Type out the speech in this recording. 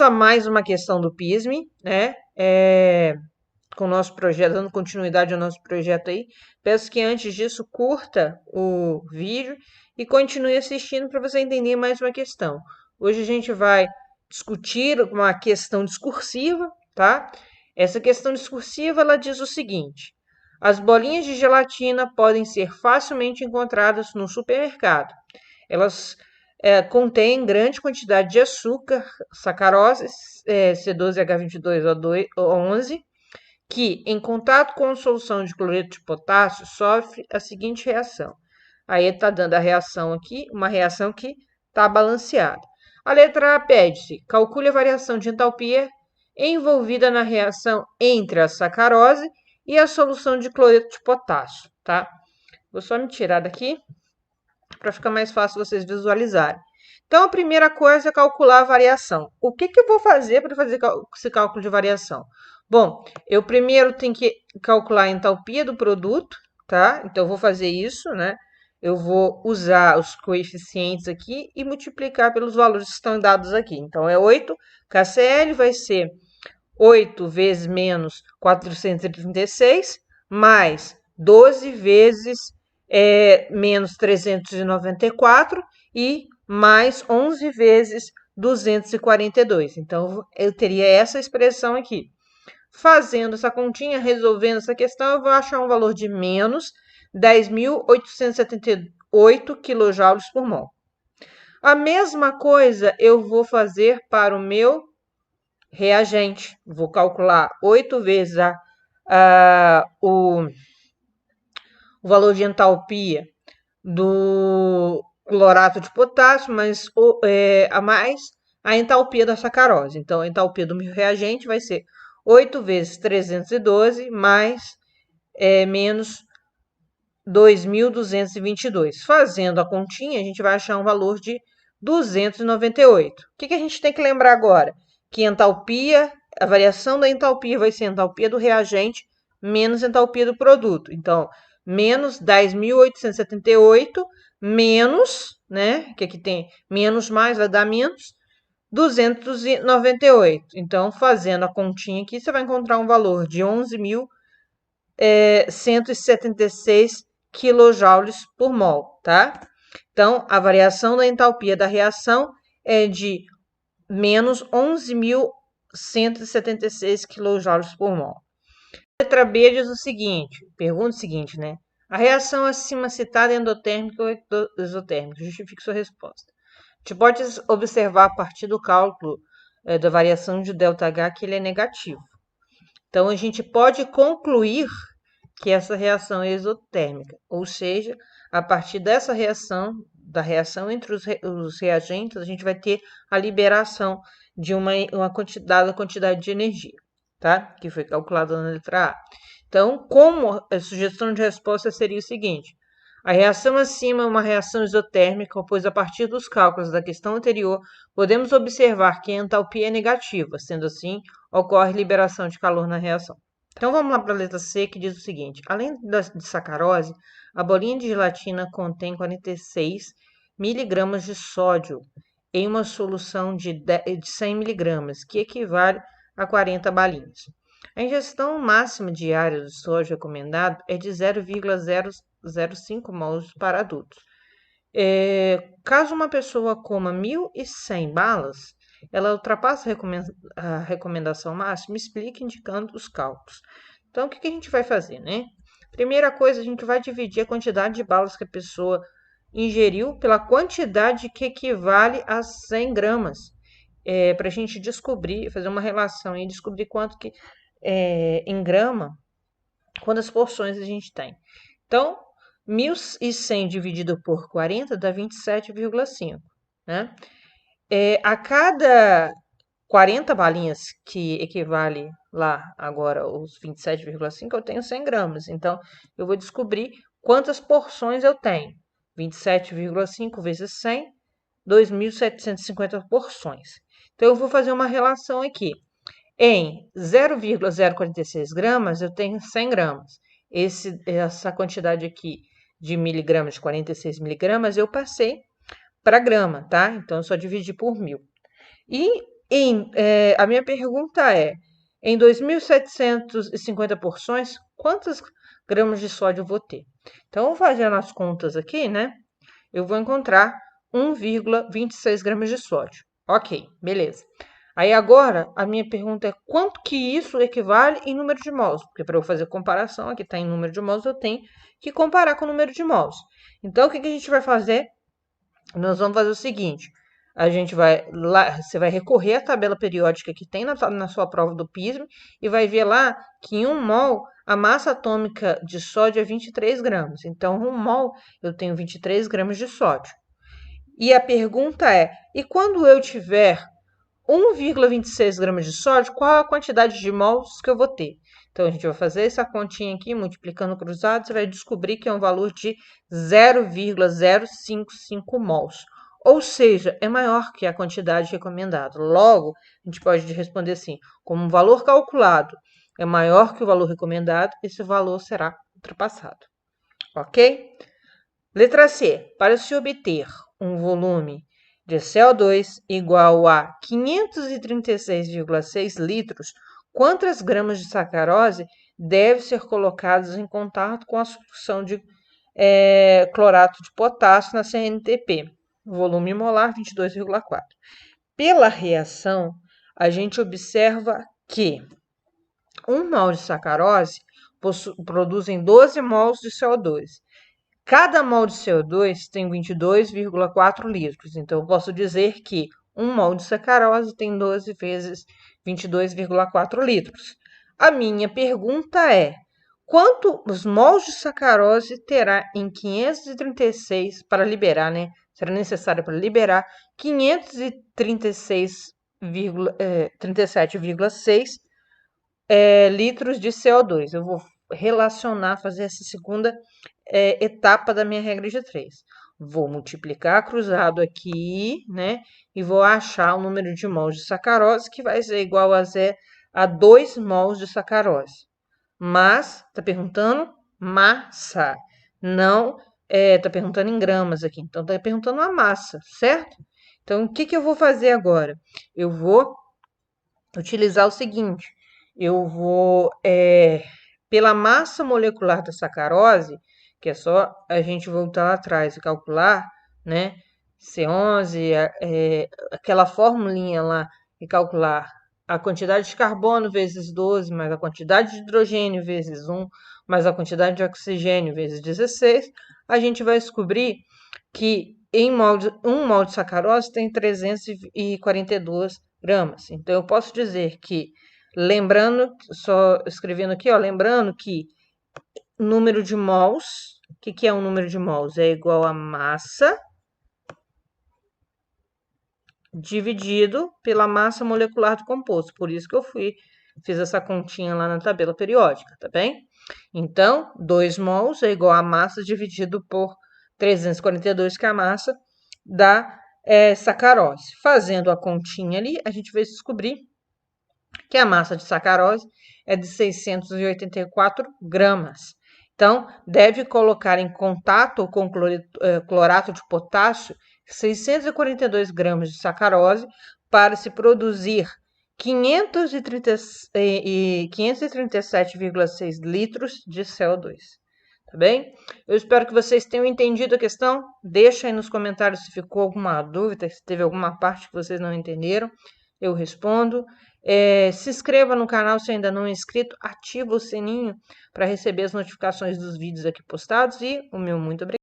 a mais uma questão do PISME, né? Com o nosso projeto, dando continuidade ao nosso projeto aí. Peço que antes disso curta o vídeo e continue assistindo para você entender mais uma questão. Hoje a gente vai discutir uma questão discursiva, tá? Essa questão discursiva, ela diz o seguinte: as bolinhas de gelatina podem ser facilmente encontradas no supermercado. Elas contêm grande quantidade de açúcar, sacarose, C12H22O11, que, em contato com a solução de cloreto de potássio, sofre a seguinte reação. Aí está dando a reação aqui, uma reação que está balanceada. A letra A pede-se, calcule a variação de entalpia envolvida na reação entre a sacarose e a solução de cloreto de potássio, tá? Vou só me tirar daqui para ficar mais fácil vocês visualizarem. Então, a primeira coisa é calcular a variação. O que eu vou fazer para fazer esse cálculo de variação? Bom, eu primeiro tenho que calcular a entalpia do produto, tá? Então, eu vou fazer isso, né? Eu vou usar os coeficientes aqui e multiplicar pelos valores que estão dados aqui. Então, é 8, KCl vai ser 8 vezes menos 436, mais 12 vezes menos 394 e mais 11 vezes 242. Então, eu teria essa expressão aqui. Fazendo essa continha, resolvendo essa questão, eu vou achar um valor de menos 10.878 kJ por mol. A mesma coisa eu vou fazer para o meu reagente. Vou calcular 8 vezes o valor de entalpia do clorato de potássio, mas a mais a entalpia da sacarose. Então, a entalpia do meu reagente vai ser 8 vezes 312 mais menos 2.222. Fazendo a continha, a gente vai achar um valor de 298. O que a gente tem que lembrar agora? Que entalpia, a variação da entalpia vai ser a entalpia do reagente menos a entalpia do produto. Então, menos 10.878 menos, né? Que aqui tem menos mais, vai dar menos 298. Então, fazendo a continha aqui, você vai encontrar um valor de 11.176 kJ por mol, tá? Então, a variação da entalpia da reação é de menos 11.176 kJ por mol. A letra B diz o seguinte, pergunta o seguinte, né? A reação acima citada é endotérmica ou exotérmica? Justifique sua resposta. A gente pode observar a partir do cálculo da variação de ΔH que ele é negativo. Então, a gente pode concluir que essa reação é exotérmica, ou seja, a partir dessa reação, da reação entre os reagentes, a gente vai ter a liberação de uma quantidade de energia, tá? Que foi calculada na letra A. Então, como a sugestão de resposta seria o seguinte: a reação acima é uma reação exotérmica, pois a partir dos cálculos da questão anterior, podemos observar que a entalpia é negativa, sendo assim, ocorre liberação de calor na reação. Então, vamos lá para a letra C, que diz o seguinte: além de sacarose, a bolinha de gelatina contém 46 miligramas de sódio em uma solução de 100 miligramas, que equivale a 40 balinhas. A ingestão máxima diária de sódio recomendado é de 0,005 mols para adultos. Caso uma pessoa coma 1.100 balas, ela ultrapassa a recomendação máxima, explica indicando os cálculos. Então, o que a gente vai fazer, né? Primeira coisa, a gente vai dividir a quantidade de balas que a pessoa ingeriu pela quantidade que equivale a 100 gramas. Para a gente descobrir, fazer uma relação e descobrir quanto que em grama, quantas porções a gente tem. Então, 1.100 dividido por 40 dá 27,5, né? A cada 40 balinhas, que equivale lá agora os 27,5, eu tenho 100 gramas. Então, eu vou descobrir quantas porções eu tenho. 27,5 vezes 100, 2.750 porções. Então, eu vou fazer uma relação aqui. Em 0,046 gramas, eu tenho 100 gramas. Essa quantidade aqui de miligramas, de 46 miligramas, eu passei para grama, tá? Então, eu só dividi por 1.000. E A minha pergunta é, em 2.750 porções, quantos gramas de sódio eu vou ter? Então, eu vou fazer as contas aqui, né? Eu vou encontrar 1,26 gramas de sódio. Ok, beleza. Aí agora, a minha pergunta é quanto que isso equivale em número de mols? Porque para eu fazer comparação, aqui está em número de mols, eu tenho que comparar com o número de mols. Então, o que a gente vai fazer? Nós vamos fazer o seguinte, a gente vai lá, você vai recorrer à tabela periódica que tem na sua prova do PISM e vai ver lá que em 1 mol a massa atômica de sódio é 23 gramas. Então, 1 mol eu tenho 23 gramas de sódio. E a pergunta é, e quando eu tiver 1,26 gramas de sódio, qual a quantidade de mols que eu vou ter? Então, a gente vai fazer essa continha aqui, multiplicando cruzado, você vai descobrir que é um valor de 0,055 mols. Ou seja, é maior que a quantidade recomendada. Logo, a gente pode responder assim, como um valor calculado é maior que o valor recomendado, esse valor será ultrapassado. Ok? Letra C. Para se obter um volume de CO2 igual a 536,6 litros, quantas gramas de sacarose devem ser colocadas em contato com a solução de clorato de potássio na CNTP? Volume molar 22,4. Pela reação, a gente observa que 1 mol de sacarose produzem 12 mols de CO2. Cada mol de CO2 tem 22,4 litros. Então, eu posso dizer que 1 mol de sacarose tem 12 vezes 22,4 litros. A minha pergunta é, quantos mols de sacarose terá em 536 para liberar, né? Será necessário para liberar 537,6 litros de CO2. Eu vou relacionar, fazer essa segunda etapa da minha regra de 3. Vou multiplicar cruzado aqui, né? E vou achar o número de mols de sacarose, que vai ser igual a 2 mols de sacarose. Mas, tá perguntando massa, não tá perguntando em gramas aqui. Então, tá perguntando a massa, certo? Então, o que eu vou fazer agora? Eu vou utilizar o seguinte, eu vou, pela massa molecular da sacarose, que é só a gente voltar lá atrás e calcular, né, C11, aquela formulinha lá, e calcular a quantidade de carbono vezes 12, mais a quantidade de hidrogênio vezes 1, mais a quantidade de oxigênio vezes 16, a gente vai descobrir que em um mol de sacarose tem 342 gramas. Então, eu posso dizer que, lembrando, só escrevendo aqui, ó, lembrando que número de mols, o que é um número de mols? É igual a massa dividido pela massa molecular do composto. Por isso que eu fiz essa continha lá na tabela periódica, tá bem? Então, 2 mols é igual a massa dividido por 342, que é a massa da sacarose. Fazendo a continha ali, a gente vai descobrir que a massa de sacarose é de 684 gramas. Então, deve colocar em contato com clorato de potássio 642 gramas de sacarose para se produzir 537,6 litros de CO2. Tá bem? Eu espero que vocês tenham entendido a questão. Deixa aí nos comentários se ficou alguma dúvida, se teve alguma parte que vocês não entenderam. Eu respondo. Se inscreva no canal se ainda não é inscrito. Ativa o sininho para receber as notificações dos vídeos aqui postados. E o meu muito obrigado.